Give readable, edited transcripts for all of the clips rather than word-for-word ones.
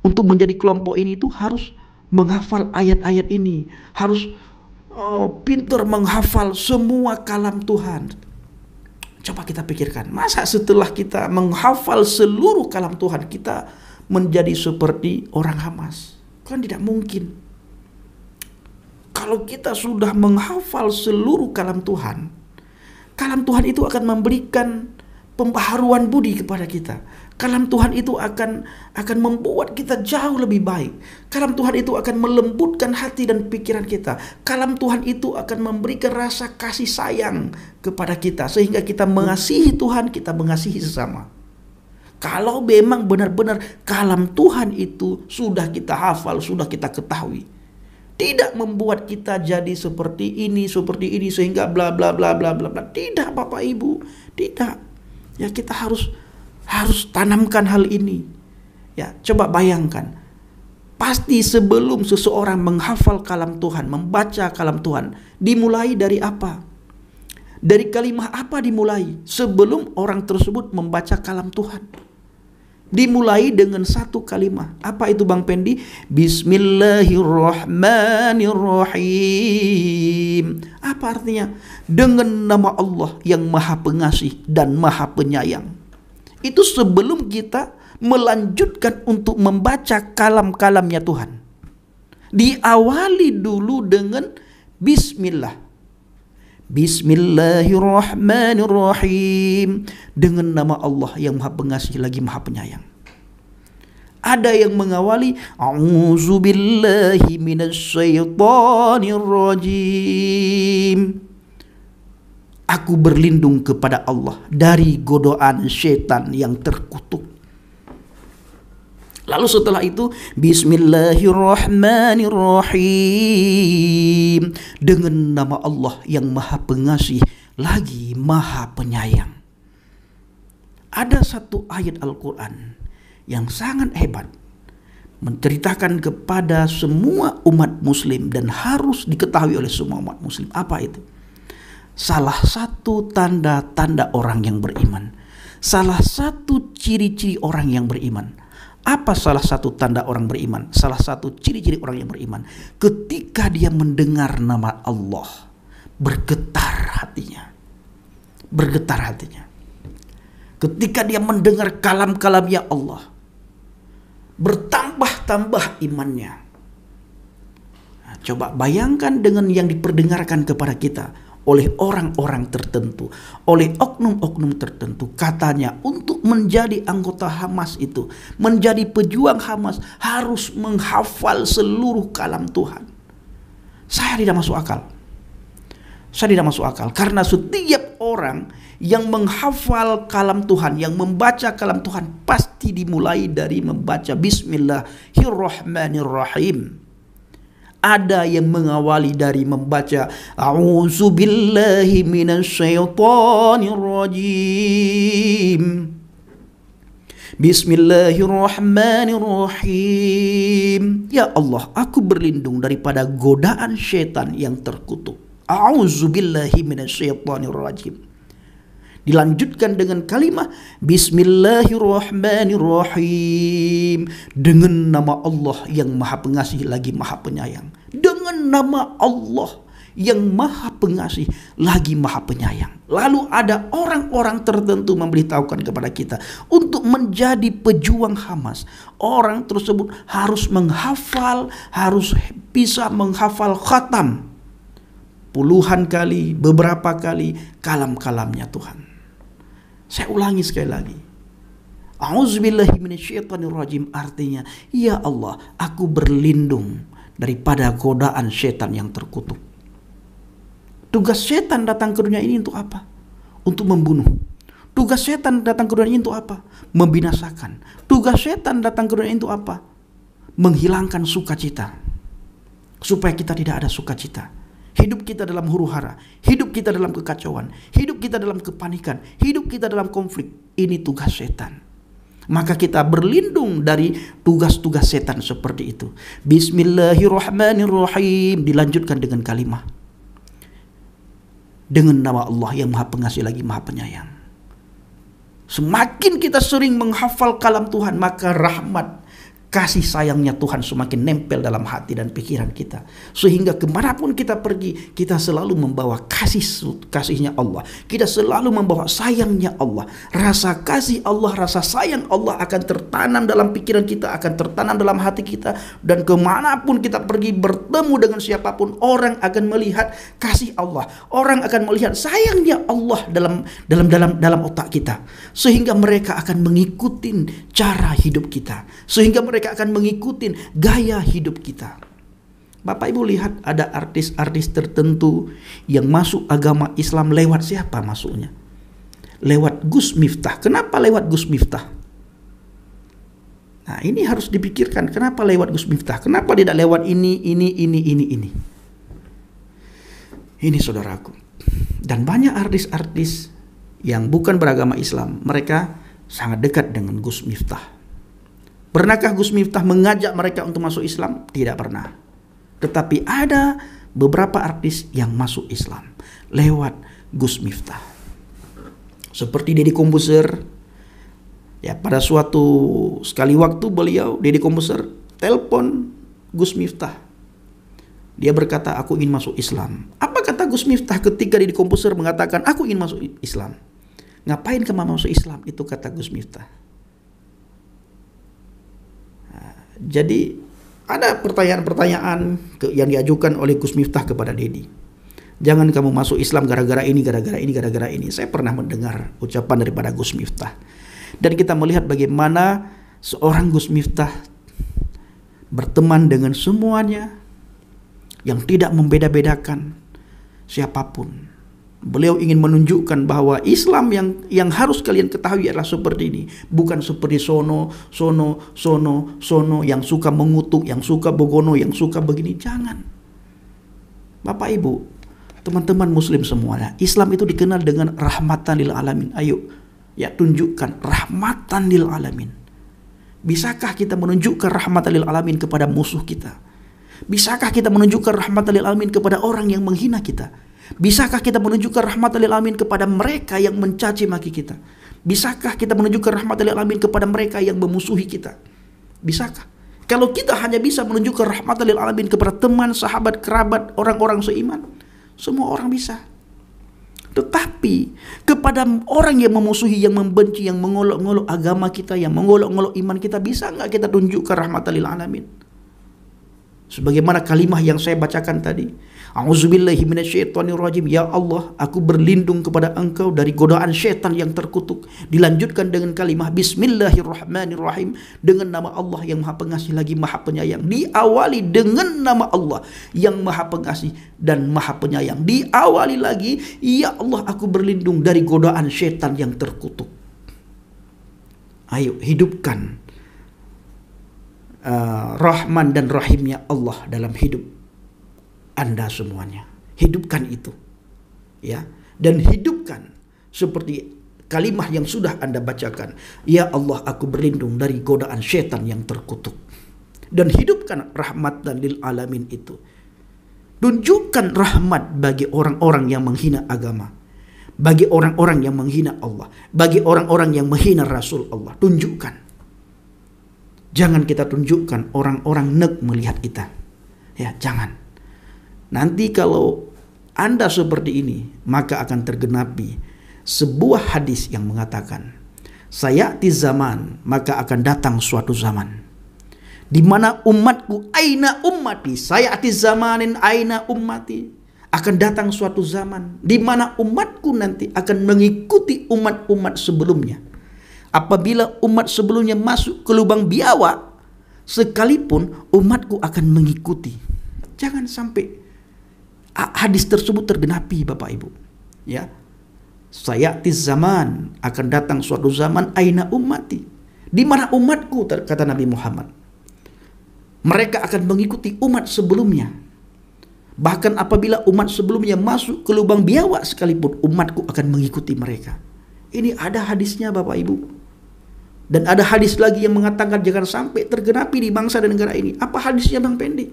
Untuk menjadi kelompok ini itu harus menghafal ayat-ayat ini, harus pintar menghafal semua kalam Tuhan. Coba kita pikirkan, masa setelah kita menghafal seluruh kalam Tuhan kita menjadi seperti orang Hamas? Kan tidak mungkin. Kalau kita sudah menghafal seluruh kalam Tuhan itu akan memberikan pembaharuan budi kepada kita. Kalam Tuhan itu akan membuat kita jauh lebih baik. Kalam Tuhan itu akan melembutkan hati dan pikiran kita. Kalam Tuhan itu akan memberikan rasa kasih sayang kepada kita, sehingga kita mengasihi Tuhan, kita mengasihi sesama. Kalau memang benar-benar kalam Tuhan itu sudah kita hafal, sudah kita ketahui, tidak membuat kita jadi seperti ini sehingga bla bla bla bla bla bla. Tidak, Bapak Ibu, tidak. Ya, kita harus tanamkan hal ini. Ya, coba bayangkan. Pasti sebelum seseorang menghafal kalam Tuhan, membaca kalam Tuhan, dimulai dari apa? Dari kalimat apa dimulai? Sebelum orang tersebut membaca kalam Tuhan, dimulai dengan satu kalimat. Apa itu, Bang Pendi? Bismillahirrahmanirrahim. Apa artinya? Dengan nama Allah yang Maha Pengasih dan Maha Penyayang. Itu sebelum kita melanjutkan untuk membaca kalam-kalamnya Tuhan. Diawali dulu dengan Bismillah. Bismillahirrahmanirrahim. Dengan nama Allah yang Maha Pengasih lagi Maha Penyayang. Ada yang mengawali A'udzubillahi minasyaitonirrajim. Aku berlindung kepada Allah dari godaan setan yang terkutuk. Lalu setelah itu Bismillahirrahmanirrahim. Dengan nama Allah yang Maha Pengasih lagi Maha Penyayang. Ada satu ayat Al-Quran yang sangat hebat, menceritakan kepada semua umat muslim dan harus diketahui oleh semua umat muslim. Apa itu? Salah satu tanda-tanda orang yang beriman, salah satu ciri-ciri orang yang beriman. Apa salah satu tanda orang beriman? Salah satu ciri-ciri orang yang beriman, ketika dia mendengar nama Allah, bergetar hatinya. Bergetar hatinya. Ketika dia mendengar kalam-kalamnya Allah, bertambah-tambah imannya. Nah, coba bayangkan dengan yang diperdengarkan kepada kita oleh orang-orang tertentu, oleh oknum-oknum tertentu. Katanya untuk menjadi anggota Hamas itu, menjadi pejuang Hamas, harus menghafal seluruh kalam Tuhan. Saya tidak masuk akal. Saya tidak masuk akal. Karena setiap orang yang menghafal kalam Tuhan, yang membaca kalam Tuhan, pasti dimulai dari membaca Bismillahirrahmanirrahim. Ada yang mengawali dari membaca A'udzubillahi minasyaitonirrajim. Bismillahirrahmanirrahim. Ya Allah, aku berlindung daripada godaan syaitan yang terkutuk. A'udzubillahi minasyaitonirrajim. Dilanjutkan dengan kalimat Bismillahirrahmanirrahim. Dengan nama Allah yang Maha Pengasih lagi Maha Penyayang. Dengan nama Allah yang Maha Pengasih lagi Maha Penyayang. Lalu ada orang-orang tertentu memberitahukan kepada kita untuk menjadi pejuang Hamas. Orang tersebut harus menghafal, harus bisa menghafal khatam puluhan kali, beberapa kali kalam-kalamnya Tuhan. Saya ulangi sekali lagi. A'udzubillahi minasyaitonirrajim artinya, ya Allah, aku berlindung daripada godaan setan yang terkutuk. Tugas setan datang ke dunia ini untuk apa? Untuk membunuh. Tugas setan datang ke dunia ini untuk apa? Membinasakan. Tugas setan datang ke dunia ini untuk apa? Menghilangkan sukacita. Supaya kita tidak ada sukacita. Hidup kita dalam huru-hara, hidup kita dalam kekacauan, hidup kita dalam kepanikan, hidup kita dalam konflik. Ini tugas setan. Maka kita berlindung dari tugas-tugas setan seperti itu. Bismillahirrahmanirrahim. Dilanjutkan dengan kalimat dengan nama Allah yang Maha Pengasih lagi Maha Penyayang. Semakin kita sering menghafal kalam Tuhan, maka rahmat, kasih sayangnya Tuhan semakin nempel dalam hati dan pikiran kita. Sehingga kemanapun kita pergi, kita selalu membawa kasihnya Allah. Kita selalu membawa sayangnya Allah. Rasa kasih Allah, rasa sayang Allah akan tertanam dalam pikiran kita, akan tertanam dalam hati kita. Dan kemanapun kita pergi bertemu dengan siapapun, orang akan melihat kasih Allah. Orang akan melihat sayangnya Allah dalam otak kita. Sehingga mereka akan mengikuti cara hidup kita. Sehingga mereka akan mengikuti gaya hidup kita. Bapak Ibu lihat, ada artis-artis tertentu yang masuk agama Islam lewat siapa masuknya? Lewat Gus Miftah. Kenapa lewat Gus Miftah? Nah, ini harus dipikirkan. Kenapa lewat Gus Miftah? Kenapa tidak lewat ini? Ini saudaraku. Dan banyak artis-artis yang bukan beragama Islam, mereka sangat dekat dengan Gus Miftah. Pernahkah Gus Miftah mengajak mereka untuk masuk Islam? Tidak pernah. Tetapi ada beberapa artis yang masuk Islam lewat Gus Miftah. Seperti Deddy Corbuzier. Ya, pada sekali waktu Deddy Corbuzier telepon Gus Miftah. Dia berkata, aku ingin masuk Islam. Apa kata Gus Miftah ketika Deddy Corbuzier mengatakan, aku ingin masuk Islam? Ngapain kamu masuk Islam? Itu kata Gus Miftah. Jadi ada pertanyaan-pertanyaan yang diajukan oleh Gus Miftah kepada Deddy. Jangan kamu masuk Islam gara-gara ini, gara-gara ini, gara-gara ini. Saya pernah mendengar ucapan daripada Gus Miftah. Dan kita melihat bagaimana seorang Gus Miftah berteman dengan semuanya, yang tidak membeda-bedakan siapapun. Beliau ingin menunjukkan bahwa Islam yang harus kalian ketahui adalah seperti ini. Bukan seperti sono yang suka mengutuk, yang suka begono, yang suka begini. Jangan. Bapak Ibu, teman-teman muslim semuanya, Islam itu dikenal dengan rahmatan lil alamin. Ayo, ya tunjukkan rahmatan lil alamin. Bisakah kita menunjukkan rahmatan lil alamin kepada musuh kita? Bisakah kita menunjukkan rahmatan lil alamin kepada orang yang menghina kita? Bisakah kita menunjukkan rahmatan lil alamin kepada mereka yang mencaci maki kita? Bisakah kita menunjukkan rahmatan lil alamin kepada mereka yang memusuhi kita? Bisakah? Kalau kita hanya bisa menunjukkan rahmatan lil alamin kepada teman, sahabat, kerabat, orang-orang seiman, semua orang bisa. Tetapi kepada orang yang memusuhi, yang membenci, yang mengolok-ngolok agama kita, yang mengolok-ngolok iman kita, bisa nggak kita tunjukkan rahmatan lil alamin? Sebagaimana kalimah yang saya bacakan tadi. A'udzubillahi minasyaitonirrajim. Ya Allah, aku berlindung kepada Engkau dari godaan syaitan yang terkutuk. Dilanjutkan dengan kalimah Bismillahirrahmanirrahim. Dengan nama Allah yang Maha Pengasih lagi Maha Penyayang. Diawali dengan nama Allah yang Maha Pengasih dan Maha Penyayang. Diawali lagi, ya Allah, aku berlindung dari godaan syaitan yang terkutuk. Ayo hidupkan Rahman dan Rahimnya Allah dalam hidup Anda semuanya. Hidupkan itu, ya, dan hidupkan seperti kalimah yang sudah Anda bacakan. Ya Allah, aku berlindung dari godaan syaitan yang terkutuk. Dan hidupkan rahmatan lil alamin itu. Tunjukkan rahmat bagi orang-orang yang menghina agama, bagi orang-orang yang menghina Allah, bagi orang-orang yang menghina Rasul Allah. Tunjukkan. Jangan kita tunjukkan orang-orang nek melihat kita. Ya, jangan. Nanti kalau Anda seperti ini, maka akan tergenapi sebuah hadis yang mengatakan, sayati zaman, maka akan datang suatu zaman di mana umatku, aina ummati, sayati zamanin aina ummati, akan datang suatu zaman di mana umatku nanti akan mengikuti umat-umat sebelumnya. Apabila umat sebelumnya masuk ke lubang biawak, sekalipun umatku akan mengikuti. Jangan sampai hadis tersebut tergenapi, Bapak Ibu. Ya, sayati zaman, akan datang suatu zaman aina ummati, di mana umatku, kata Nabi Muhammad, mereka akan mengikuti umat sebelumnya. Bahkan apabila umat sebelumnya masuk ke lubang biawak sekalipun, umatku akan mengikuti mereka. Ini ada hadisnya, Bapak Ibu. Dan ada hadis lagi yang mengatakan jangan sampai tergenapi di bangsa dan negara ini. Apa hadisnya, Bang Pendi?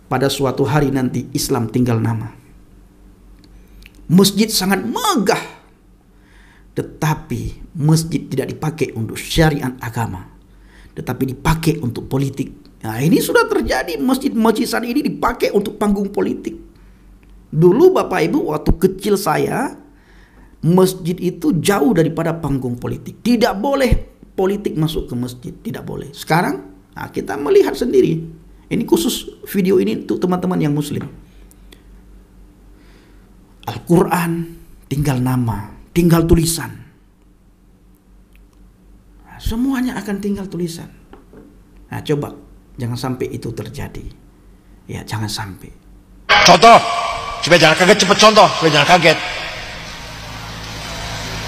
Pada suatu hari nanti Islam tinggal nama. Masjid sangat megah, tetapi masjid tidak dipakai untuk syariat agama. tetapi dipakai untuk politik. Nah, ini sudah terjadi, masjid-masjid saat ini dipakai untuk panggung politik. Dulu Bapak Ibu, waktu kecil saya, masjid itu jauh daripada panggung politik. Tidak boleh politik masuk ke masjid, tidak boleh. Sekarang kita melihat sendiri. Ini khusus video ini untuk teman-teman yang muslim. Al-Quran tinggal nama, tinggal tulisan. Semuanya akan tinggal tulisan. Nah, coba jangan sampai itu terjadi. Ya, jangan sampai. Contoh, supaya jangan kaget, cepat contoh, supaya jangan kaget.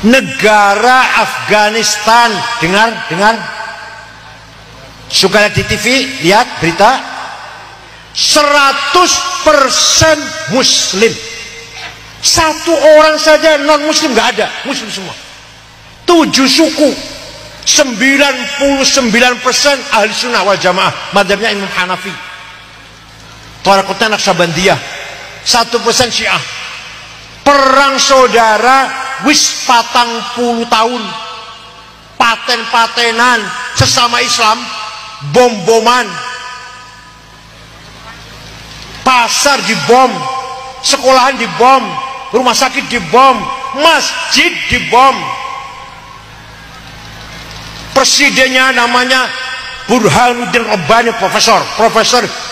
Negara Afghanistan, dengar, suka lihat di TV, lihat berita, 100% Muslim. Satu orang saja non Muslim nggak ada, Muslim semua. 7 suku, 99% ahli sunnah wal jamaah, madhabnya Imam Hanafi. Tarekatnya Naqsabandiyah, 1% Syiah. Perang saudara wis 40 tahun, paten-patenan sesama Islam, bom-boman, pasar dibom, sekolahan dibom, rumah sakit dibom, masjid dibom. Presidennya namanya Burhanuddin Rabbani, Profesor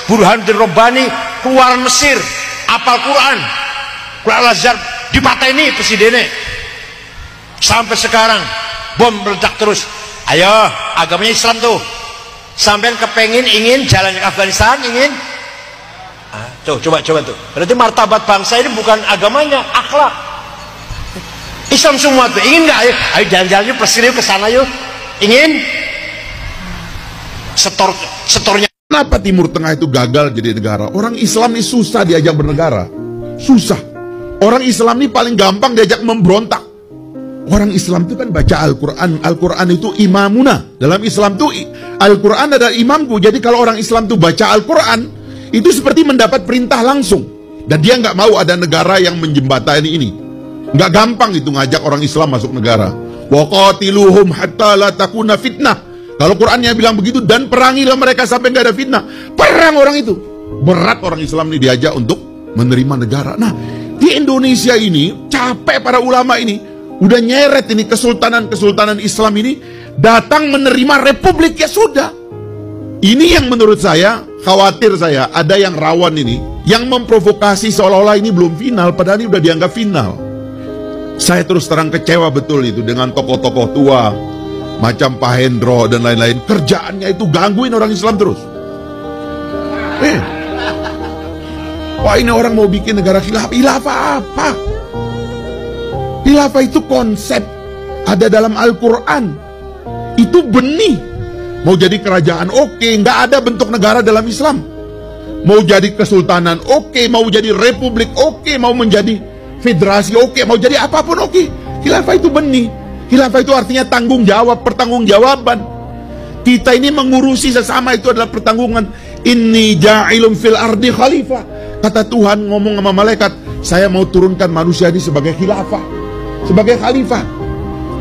Burhanuddin Rabbani, keluar Mesir, apal Quran Al-Azhar, dipateni presidennya. Sampai sekarang bom meledak terus. Ayo, agamanya Islam tuh. Sampai kepengin ingin jalan ke Afghanistan, ingin tuh, coba tuh. Berarti martabat bangsa ini bukan agamanya, akhlak. Islam semua tuh. Ingin nggak? Ayo jalan-jalan yuk, presiden ke sana yuk. Ingin? Setornya. Kenapa Timur Tengah itu gagal jadi negara? Orang Islam ini susah diajak bernegara. Susah. Orang Islam ini paling gampang diajak memberontak. Orang Islam itu kan baca Al-Quran. Al-Quran itu imamuna. Dalam Islam itu Al-Quran adalah imamku. Jadi kalau orang Islam itu baca Al-Quran, itu seperti mendapat perintah langsung. Dan dia nggak mau ada negara yang menjembatani ini. Nggak gampang itu ngajak orang Islam masuk negara. Waqatiluhum hatta la takuna fitnah. Kalau Qurannya bilang begitu, dan perangilah mereka sampai nggak ada fitnah. Perang orang itu. Berat orang Islam ini diajak untuk menerima negara. Nah, di Indonesia ini capek para ulama ini, udah nyeret ini kesultanan Islam ini datang menerima republik, ya sudah. Ini yang menurut saya, khawatir saya, ada yang rawan ini, yang memprovokasi seolah-olah ini belum final, padahal ini udah dianggap final. Saya terus terang kecewa betul itu dengan tokoh-tokoh tua macam Pak Hendro dan lain-lain. Kerjaannya itu gangguin orang Islam terus. Wah, ini orang mau bikin negara khilafah. Khilafah apa? Khilafah itu konsep, ada dalam Al-Quran. Itu benih. Mau jadi kerajaan, oke. Nggak ada bentuk negara dalam Islam. Mau jadi kesultanan, oke. Mau jadi republik, oke. Mau menjadi federasi, oke. Mau jadi apapun, oke. Khilafah itu benih. Khilafah itu artinya tanggung jawab, pertanggungjawaban. Kita ini mengurusi sesama itu adalah pertanggungan. Inni ja'ilum fil ardi khalifah. Kata Tuhan ngomong sama malaikat, saya mau turunkan manusia ini sebagai khilafah, sebagai khalifah.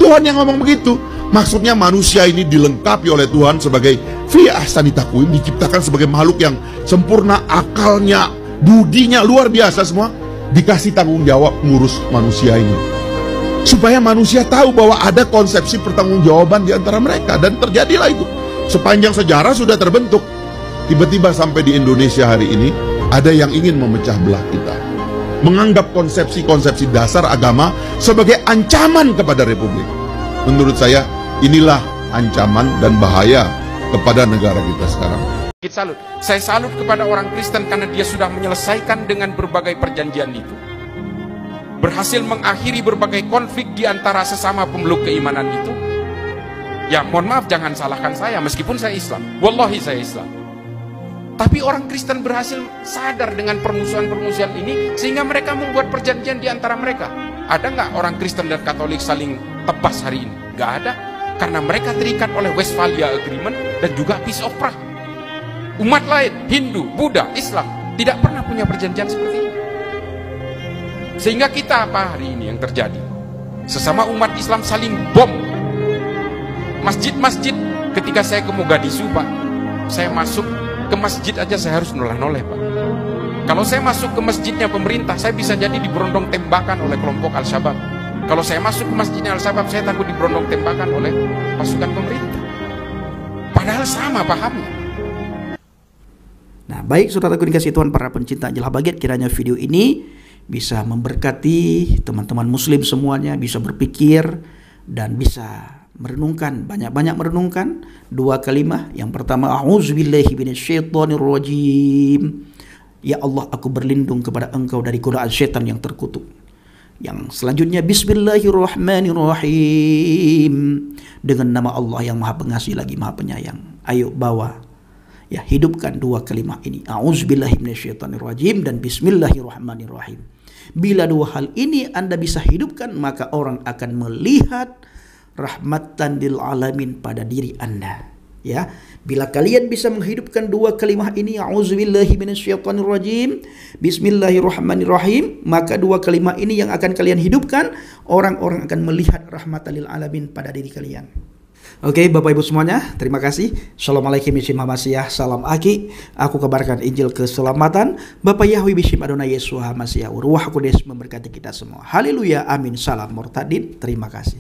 Tuhan yang ngomong begitu. Maksudnya manusia ini dilengkapi oleh Tuhan sebagai fi ahsani taqwim, diciptakan sebagai makhluk yang sempurna, akalnya, budinya luar biasa semua, dikasih tanggung jawab ngurus manusia ini. Supaya manusia tahu bahwa ada konsepsi pertanggungjawaban di antara mereka, dan terjadilah itu. Sepanjang sejarah sudah terbentuk. Tiba-tiba sampai di Indonesia hari ini ada yang ingin memecah belah kita, menganggap konsepsi-konsepsi dasar agama sebagai ancaman kepada republik. Menurut saya inilah ancaman dan bahaya kepada negara kita sekarang. Saya salut kepada orang Kristen karena dia sudah menyelesaikan dengan berbagai perjanjian itu, berhasil mengakhiri berbagai konflik di antara sesama pemeluk keimanan itu. Ya mohon maaf, jangan salahkan saya, meskipun saya Islam, wallahi saya Islam. Tapi orang Kristen berhasil sadar dengan permusuhan-permusuhan ini, sehingga mereka membuat perjanjian di antara mereka. Ada nggak orang Kristen dan Katolik saling tebas hari ini? Nggak ada, karena mereka terikat oleh Westphalia Agreement dan juga Peace of Prague. Umat lain, Hindu, Buddha, Islam, tidak pernah punya perjanjian seperti ini. Sehingga kita apa hari ini yang terjadi? Sesama umat Islam saling bom. Masjid-masjid Ketika saya ke Mogadishu, Pak, saya masuk ke masjid aja saya harus noleh-noleh, Pak. Kalau saya masuk ke masjidnya pemerintah, saya bisa jadi diberondong tembakan oleh kelompok Al-Shabaab. Kalau saya masuk ke masjidnya Al-Shabaab, saya takut diberondong tembakan oleh pasukan pemerintah. Padahal sama pahamnya. Nah, baik saudaraku dikasih Tuhan, para pencinta Ajalah Baget, kiranya video ini bisa memberkati teman-teman muslim semuanya, bisa berpikir dan bisa merenungkan, banyak-banyak merenungkan dua kalimat. Yang pertama, a'udzubillahi minasyaitonirrajim. Ya Allah, aku berlindung kepada Engkau dari godaan setan yang terkutuk. Yang selanjutnya, bismillahirrahmanirrahim. Dengan nama Allah yang Maha Pengasih lagi Maha Penyayang. Ayo bawa, ya, hidupkan dua kalimat ini, a'udzubillahi minasyaitonirrajim dan bismillahirrahmanirrahim. Bila dua hal ini Anda bisa hidupkan, maka orang akan melihat rahmatan lil alamin pada diri Anda. Ya, bila kalian bisa menghidupkan dua kalimat ini, a'udzubillahi minasyaitonirrajim, bismillahirrahmanirrahim, maka dua kalimat ini yang akan kalian hidupkan, orang-orang akan melihat rahmatan lil alamin pada diri kalian. Oke, Bapak Ibu semuanya, terima kasih. Assalamualaikum warahmatullahi wabarakatuh. Salam Aki. Aku kabarkan Injil keselamatan. Bapak Yahweh Bishim Adonai Yesus HaMashiach. Ruach Kudus memberkati kita semua. Haleluya. Amin. Salam Murtadin. Terima kasih.